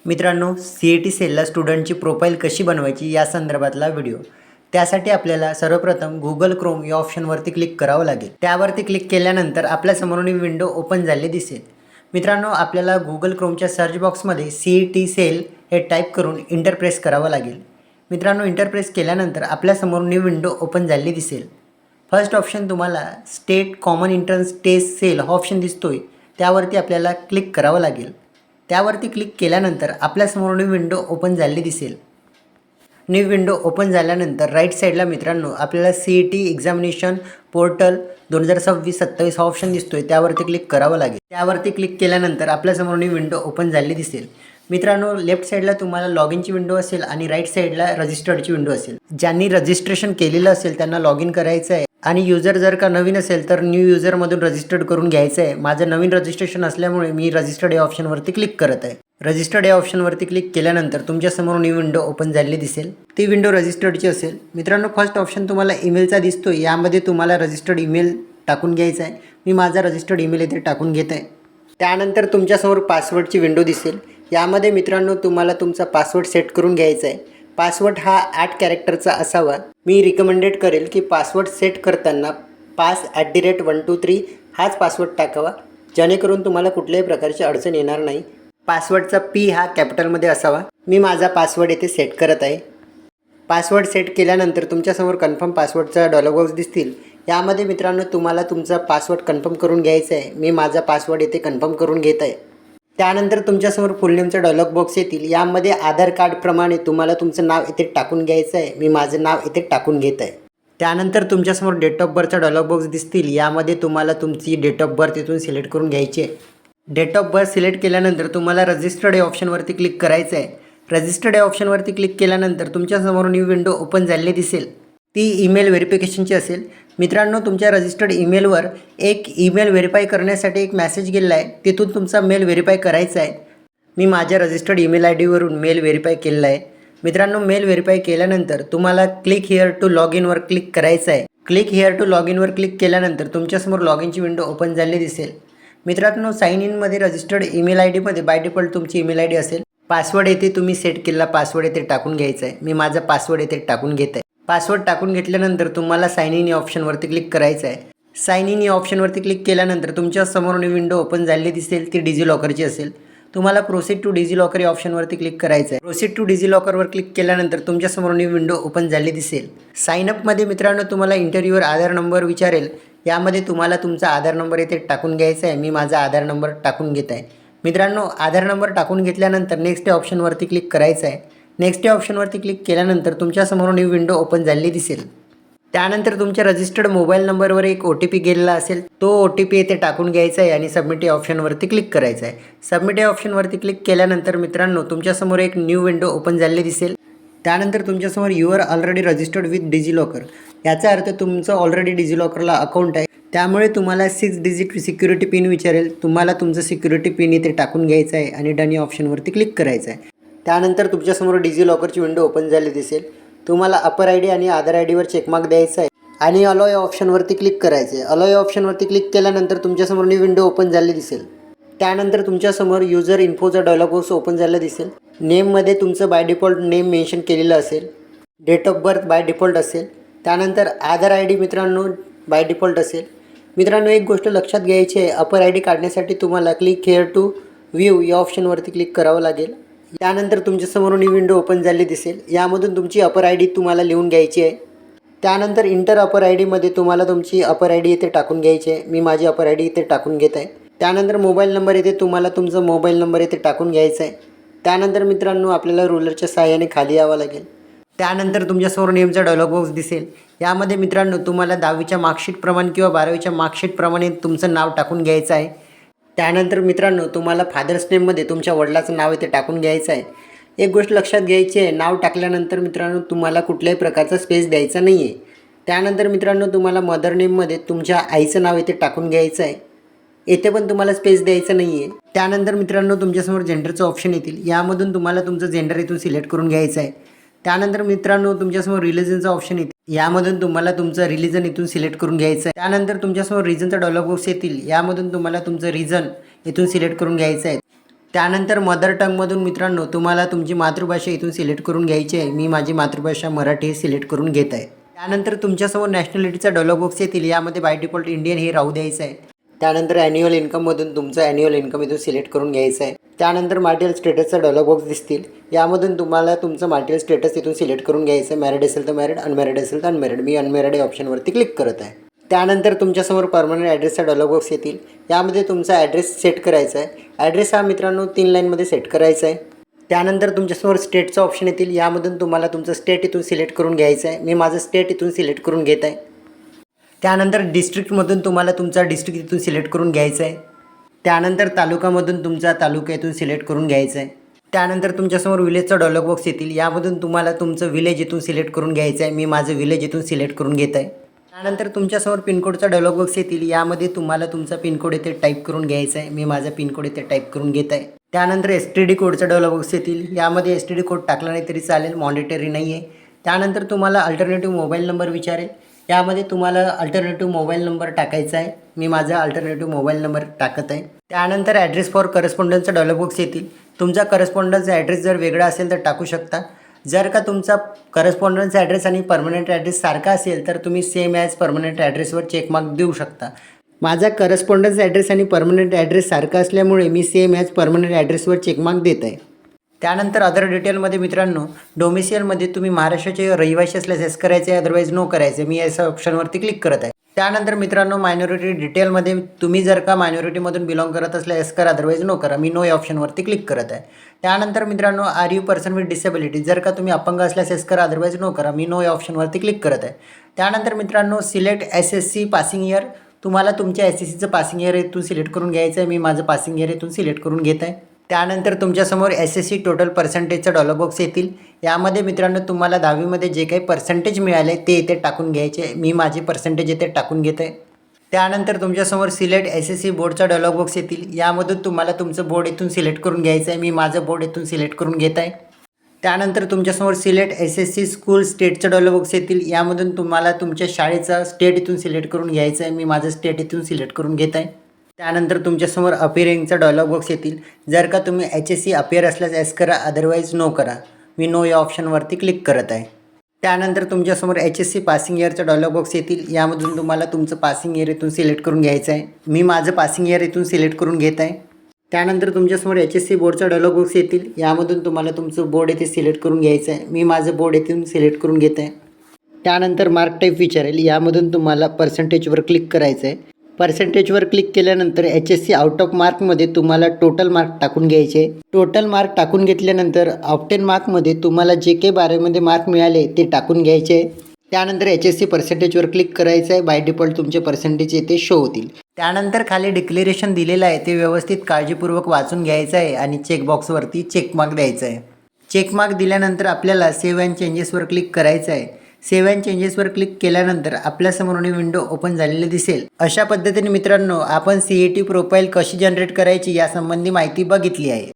मित्रांनो, CET सेलला स्टुडंटची profile कशी बनवायची या संदर्भातला व्हिडिओ. त्यासाठी आपल्याला सर्वप्रथम Google Chrome या ऑप्शनवरती क्लिक करावं लागेल. त्यावरती क्लिक केल्यानंतर आपल्यासमोरून ही विंडो ओपन झाली दिसेल. मित्रांनो, आपल्याला Google Chromeच्या सर्च बॉक्समध्ये CET सेल हे टाईप करून इंटर प्रेस करावं लागेल. मित्रांनो, इंटर प्रेस केल्यानंतर आपल्यासमोरून ही विंडो ओपन झाली दिसेल. फर्स्ट ऑप्शन तुम्हाला state common entrance test cell हा ऑप्शन दिसतोय, त्यावरती आपल्याला क्लिक करावं लागेल. त्यावरती क्लिक केल्यानंतर आपल्यासमोर न्यू विंडो ओपन झाली दिसेल. न्यू विंडो ओपन झाल्यानंतर राईट साईडला मित्रांनो आपल्याला CET एक्झामिनेशन पोर्टल 2026-27 हा ऑप्शन दिसतोय, त्यावरती क्लिक करावं लागेल. त्यावरती क्लिक केल्यानंतर आपल्यासमोर न्यू विंडो ओपन झाली दिसेल. मित्रांनो, लेफ्ट साईडला तुम्हाला लॉग इनची विंडो असेल आणि राईट साईडला रजिस्टर्डची विंडो असेल. ज्यांनी रजिस्ट्रेशन केलेलं असेल त्यांना लॉग इन करायचं आहे आणि युजर जर का नवीन असेल तर न्यू युजरमधून रजिस्टर्ड करून घ्यायचं आहे. माझं नवीन रजिस्ट्रेशन असल्यामुळे मी रजिस्टर्ड या ऑप्शनवरती क्लिक करत आहे. रजिस्टर्ड या ऑप्शनवरती क्लिक केल्यानंतर तुमच्यासमोर न्यू विंडो ओपन झाली दिसेल. ती विंडो रजिस्टर्डची असेल. मित्रांनो, फर्स्ट ऑप्शन तुम्हाला ईमेलचा दिसतो, यामध्ये तुम्हाला रजिस्टर्ड ईमेल टाकून घ्यायचा आहे. मी माझा रजिस्टर्ड ईमेल इथे टाकून घेत आहे. त्यानंतर तुमच्यासमोर पासवर्डची विंडो दिसेल. यामध्ये मित्रांनो तुम्हाला तुमचा पासवर्ड सेट करून घ्यायचा आहे. पासवर्ड हा 8 कॅरेक्टरचा असावा. मी रिकमेंडेड करेल की पासवर्ड सेट करताना pass@123 हाच पासवर्ड टाकावा, जेणेकरून तुम्हाला कुठल्याही प्रकारची अडचण येणार नाही. पासवर्डचा P हा कॅपिटलमध्ये असावा. मी माझा पासवर्ड येथे सेट करत आहे. पासवर्ड सेट केल्यानंतर तुमच्यासमोर कन्फर्म पासवर्डचा डायलॉग बॉक्स दिसतील. यामध्ये मित्रांनो तुम्हाला तुमचा पासवर्ड कन्फर्म करून घ्यायचा आहे. मी माझा पासवर्ड येथे कन्फर्म करून घेत आहे. त्यानंतर तुमच्यासमोर फुल नेमचा डायलॉग बॉक्स येतील. यामध्ये आधार कार्डप्रमाणे तुम्हाला तुमचं नाव इथे टाकून घ्यायचं आहे. मी माझं नाव इथे टाकून घेत आहे. त्यानंतर तुमच्यासमोर डेट ऑफ बर्थचा डायलॉग बॉक्स दिसतील. यामध्ये तुम्हाला तुमची डेट ऑफ बर्थ इथून सिलेक्ट करून घ्यायची आहे. डेट ऑफ बर्थ सिलेक्ट केल्यानंतर तुम्हाला रजिस्टर्ड या ऑप्शनवरती क्लिक करायचं आहे. रजिस्टर्ड या ऑप्शनवरती क्लिक केल्यानंतर तुमच्यासमोर न्यू विंडो ओपन झालेली दिसेल. ती ईमेल व्हेरिफिकेशनची असेल. मित्रांनो, तुमच्या रजिस्टर्ड ईमेलवर एक ईमेल व्हेरीफाय करण्यासाठी एक मेसेज गेलेला आहे. तिथून तुमचा मेल व्हेरीफाय करायचा आहे. मी माझ्या रजिस्टर्ड ईमेल ID वरून मेल व्हेरीफाय केलेला आहे. मित्रांनो, मेल व्हेरीफाय केल्यानंतर तुम्हाला क्लिक हिअर टू लॉग इनवर क्लिक करायचं आहे. क्लिक हिअर टू लॉग इनवर क्लिक केल्यानंतर तुमच्यासमोर लॉग इनची विंडो ओपन झालेली दिसेल. मित्रांनो, साइन इनमध्ये रजिस्टर्ड ईमेल IDमध्ये बाय डिफॉल्ट तुमची ईमेल ID असेल. पासवर्ड येथे तुम्ही सेट केलेला पासवर्ड येथे टाकून घ्यायचा आहे. मी माझा पासवर्ड येथे टाकून घेत आहे. पासवर्ड टाकून घेतल्यानंतर तुम्हाला साइन इन या ऑप्शनवरती क्लिक करायचं आहे. साइन इन या ऑप्शनवरती क्लिक केल्यानंतर तुमच्या समोर विंडो ओपन झालेली दिसेल. ती डिजिलॉकरची असेल. तुम्हाला प्रोसीड टू डिजिलॉकर या ऑप्शनवरती क्लिक करायचं आहे. प्रोसीड टू डिजिलॉकरवर क्लिक केल्यानंतर तुमच्यासमोर विंडो ओपन झाली दिसेल. साइन अपमध्ये मित्रांनो तुम्हाला इंटरव्ह्यूवर आधार नंबर विचारेल. यामध्ये तुम्हाला तुमचा आधार नंबर येथे टाकून घ्यायचा आहे. मी माझा आधार नंबर टाकून घेत आहे. मित्रांनो, आधार नंबर टाकून घेतल्यानंतर नेक्स्ट या ऑप्शनवरती क्लिक करायचं आहे. नेक्स्ट या ऑप्शनवरती क्लिक केल्यानंतर तुमच्यासमोर न्यू विंडो ओपन झालेली दिसेल. त्यानंतर तुमच्या रजिस्टर्ड मोबाईल नंबरवर एक OTP गेलेला असेल. तो OTP येथे टाकून घ्यायचा आहे आणि सबमिट या ऑप्शनवरती क्लिक करायचं आहे. सबमिट या ऑप्शनवरती क्लिक केल्यानंतर मित्रांनो तुमच्यासमोर एक न्यू विंडो ओपन झालेली दिसेल. त्यानंतर तुमच्यासमोर your already registered with DigiLocker. याचा अर्थ तुमचं ऑलरेडी डिजिलॉकरला अकाउंट आहे. त्यामुळे तुम्हाला 6 डिजिट सिक्युरिटी पिन विचारेल. तुम्हाला तुमचं सिक्युरिटी पिन इथे टाकून घ्यायचं आहे आणि डन या ऑप्शनवरती क्लिक करायचं आहे. त्यानंतर तुमच्यासमोर डिजिलॉकरची विंडो ओपन झाली दिसेल. तुम्हाला अपर ID आणि आधार IDवर चेकमार्क द्यायचा आहे आणि अलो या ऑप्शनवरती क्लिक करायचं आहे. अलो या ऑप्शनवरती क्लिक केल्यानंतर तुमच्यासमोर न्यू विंडो ओपन झाली दिसेल. त्यानंतर तुमच्यासमोर युजर इन्फोचा डायलॉग बॉक्स ओपन झाला दिसेल. नेममध्ये तुमचं बाय डिफॉल्ट नेम मेन्शन केलेलं असेल. Date of birth by default असेल. त्यानंतर आधार ID मित्रांनो बाय डिफॉल्ट असेल. मित्रांनो, एक गोष्ट लक्षात घ्यायची आहे, अपर ID काढण्यासाठी तुम्हाला क्लिक हिअर टू व्ह्यू या ऑप्शनवरती क्लिक करावं लागेल. त्यानंतर तुमच्यासमोर न्यू विंडो ओपन झाली दिसेल. यामधून तुमची अपर ID तुम्हाला लिहून घ्यायची आहे. त्यानंतर इंटर अपर IDमध्ये तुम्हाला तुमची अपर ID इथे टाकून घ्यायची आहे. मी माझी अपर ID इथे टाकून घेत आहे. त्यानंतर मोबाईल नंबर येथे तुम्हाला तुमचा मोबाईल नंबर इथे टाकून घ्यायचा आहे. त्यानंतर मित्रांनो आपल्याला रुलरच्या सहाय्याने खाली यावं लागेल. त्यानंतर तुमच्यासमोर नेमचा डायलॉग बॉक्स दिसेल. यामध्ये मित्रांनो तुम्हाला 10वीच्या मार्कशीटप्रमाणे किंवा 12वीच्या मार्कशीटप्रमाणे तुमचं नाव टाकून घ्यायचं आहे. त्यानंतर मित्रांनो तुम्हाला फादर्स नेममध्ये तुमच्या वडिलाचं नाव इथे टाकून घ्यायचं आहे. एक गोष्ट लक्षात घ्यायची आहे, नाव टाकल्यानंतर मित्रांनो तुम्हाला कुठल्याही प्रकारचा स्पेस द्यायचा नाही आहे. त्यानंतर मित्रांनो तुम्हाला मदर नेममध्ये तुमच्या आईचं नाव इथे टाकून घ्यायचं आहे. येथे पण तुम्हाला स्पेस द्यायचा नाही आहे. त्यानंतर मित्रांनो तुमच्यासमोर जेंडरचं ऑप्शन येतील. यामधून तुम्हाला तुमचं जेंडर इथून सिलेक्ट करून घ्यायचं आहे. त्यानंतर मित्रांनो तुमच्यासमोर रिलिजनचं ऑप्शन येतील. यामधून तुम्हाला तुमचं रिलिजन इथून सिलेक्ट करून घ्यायचं आहे. त्यानंतर तुमच्यासमोर रिजनचा डायलॉग बॉक्स येतील. यामधून तुम्हाला तुमचं रिजन इथून सिलेक्ट करून घ्यायचं आहे. त्यानंतर मदर टंगमधून मित्रांनो तुम्हाला तुमची मातृभाषा इथून सिलेक्ट करून घ्यायची आहे. मी माझी मातृभाषा मराठी हे सिलेक्ट करून घेत आहे. त्यानंतर तुमच्यासमोर नॅशनॅलिटीचा डायलॉग बॉक्स येतील. यामध्ये बाय डिफॉल्ट इंडियन हे राहू द्यायचं आहे. त्यानंतर ॲन्युअल इन्कममधून तुमचं ॲन्युअल इन्कम इथून सिलेक्ट करून घ्यायचं आहे. त्यानंतर मॅरिटल स्टेटसचा डायलॉग बॉक्स दिसतील. यामधून तुम्हाला तुमचं मॅरिटल स्टेटस इथून सिलेक्ट करून घ्यायचं आहे. मॅरिड असेल तर मॅरिड, अनमॅरिड असेल तर अनमॅरिड. मी अनमॅरिड या ऑप्शनवरती क्लिक करत आहे. त्यानंतर तुमच्यासमोर परमनंट ॲड्रेसचा डायलॉग बॉक्स येतील. यामध्ये तुमचा ॲड्रेस सेट करायचा आहे. ॲड्रेस हा मित्रांनो 3 लाईनमध्ये सेट करायचा आहे. त्यानंतर तुमच्यासमोर स्टेटचा ऑप्शन येतील. यामधून तुम्हाला तुमचं स्टेट इथून सिलेक्ट करून घ्यायचं आहे. मी माझं स्टेट इथून सिलेक्ट करून घेत आहे. त्यानंतर डिस्ट्रिक्टमधून तुम्हाला तुमचा डिस्ट्रिक्ट इथून सिलेक्ट करून घ्यायचं आहे. त्यानंतर तालुकामधून तुमचा तालुका इथून सिलेक्ट करून घ्यायचं आहे. त्यानंतर तुमच्यासमोर विलेजचा डायलॉग बॉक्स येतील. यामधून तुम्हाला तुमचं विलेज इथून सिलेक्ट करून घ्यायचं आहे. मी माझं विलेज इथून सिलेक्ट करून घेत आहे. त्यानंतर तुमच्यासमोर पिनकोडचा डायलॉग बॉक्स येतील. यामध्ये तुम्हाला तुमचा पिनकोड इथे टाईप करून घ्यायचा आहे. मी माझा पिनकोड इथे टाईप करून घेत आहे. त्यानंतर STD कोडचा डायलॉग बॉक्स येतील. यामध्ये STD कोड टाकला नाही तरी चालेल, मॉनिटरी नाही आहे. त्यानंतर तुम्हाला अल्टरनेटिव्ह मोबाईल नंबर विचारेल. यामध्ये तुम्हाला अल्टरनेटिव्ह मोबाईल नंबर टाकायचा आहे. मी माझा अल्टरनेटिव्ह मोबाईल नंबर टाकत आहे. त्यानंतर ॲड्रेस फॉर करस्पॉन्डन्सचा डायलॉग बॉक्स येतील. तुमचा करस्पॉन्डन्स ॲड्रेस जर वेगळा असेल तर टाकू शकता. जर का तुमचा करस्पॉन्डन्स ॲड्रेस आणि परमनंट ॲड्रेस सारखा असेल तर तुम्ही सेम ॲज परमनंट ॲड्रेसवर चेकमार्क देऊ शकता. माझा करस्पॉन्डन्स ॲड्रेस आणि परमनंट ॲड्रेस सारखा असल्यामुळे मी सेम ॲज परमनंट ॲड्रेसवर चेकमार्क देत आहे. त्यानंतर अदर डिटेलमध्ये मित्रांनो डोमिसियलमध्ये तुम्ही महाराष्ट्राचे रहिवासी असल्यास येस करायचे, अदरवाईज नो करायचे. मी या ऑप्शनवरती क्लिक करत आहे. त्यानंतर मित्रांनो मायनॉरिटी डिटेलमध्ये तुम्ही जर का मायनॉरिटीमधून बिलॉंग करत असल्यास येस करा, अदरवाईज नो करा. मी नो या ऑप्शनवरती क्लिक करत आहे. त्यानंतर मित्रांनो are you person with disability, जर का तुम्ही अपंग असल्यास येस करा, अदरवाईज नो करा. मी नो या ऑप्शनवरती क्लिक करत आहे. त्यानंतर मित्रांनो सिलेक्ट SSC पासिंग इयर, तुम्हाला तुमच्या SSCचं पासिंग इयर इथून सिलेक्ट करून घ्यायचं आहे. मी माझं पासिंग इयर इथून सिलेक्ट करून घेत आहे. त्यानंतर तुमच्यासमोर SSC टोटल पर्सेंटेजचा डायलॉग बॉक्स येतील. यामध्ये मित्रांनो तुम्हाला 10वीमध्ये जे काही पर्सेंटेज मिळाले ते इथे टाकून घ्यायचे. मी माझे पर्सेंटेज इथे टाकून घेत आहे. त्यानंतर तुमच्यासमोर सिलेक्ट SSC बोर्डचा डायलॉग बॉक्स येतील. यामधून तुम्हाला तुमचं बोर्ड इथून सिलेक्ट करून घ्यायचं आहे. मी माझं बोर्ड इथून सिलेक्ट करून घेत आहे. त्यानंतर तुमच्यासमोर सिलेक्ट SSC स्कूल स्टेटचा डायलॉग बॉक्स येतील. यामधून तुम्हाला तुमच्या शाळेचा स्टेट इथून सिलेक्ट करून घ्यायचं आहे. मी माझं स्टेट इथून सिलेक्ट करून घेत आहे. त्यानंतर तुमच्यासमोर अपिअरिंगचा डायलॉग बॉक्स येतील. जर का तुम्ही HSC अपिअर असल्यास येस करा, अदरवाईज नो करा. मी नो या ऑप्शनवरती क्लिक करत आहे. त्यानंतर तुमच्यासमोर HSC पासिंग इयरचा डायलॉग बॉक्स येतील. यामधून तुम्हाला तुमचं पासिंग इयर इथून सिलेक्ट करून घ्यायचं आहे. मी माझं पासिंग इयर इथून सिलेक्ट करून घेत आहे. त्यानंतर तुमच्यासमोर HSC बोर्डचा डायलॉग बॉक्स येतील. यामधून तुम्हाला तुमचं बोर्ड येथे सिलेक्ट करून घ्यायचं आहे. मी माझं बोर्ड इथून सिलेक्ट करून घेत आहे. त्यानंतर मार्क टाईप विचारेल. यामधून तुम्हाला पर्सेंटेजवर क्लिक करायचं आहे. पर्सेंटेजवर क्लिक केल्यानंतर HSC आउट ऑफ मार्कमध्ये तुम्हाला टोटल मार्क टाकून घ्यायचे. टोटल मार्क टाकून घेतल्यानंतर ऑफ 10 मार्कमध्ये तुम्हाला जे काही 12वीमध्ये मार्क मिळाले ते टाकून घ्यायचे. त्यानंतर HSC पर्सेंटेजवर क्लिक करायचं आहे. बाय डिफॉल्ट तुमचे पर्सेंटेज येथे शो होतील. त्यानंतर खाली डिक्लेरेशन दिलेलं आहे ते व्यवस्थित काळजीपूर्वक वाचून घ्यायचं आहे आणि चेकबॉक्सवरती चेकमार्क द्यायचं आहे. चेकमार्क दिल्यानंतर आपल्याला सेव्ह अँड चेंजेसवर क्लिक करायचं आहे. सेव्ह अँड चेंजेसवर क्लिक केल्यानंतर आपल्यासमोर विंडो ओपन झालेली दिसेल. अशा पद्धतीने मित्रांनो आपण CET प्रोफाईल कशी जनरेट करायची यासंबंधी माहिती बघितली आहे.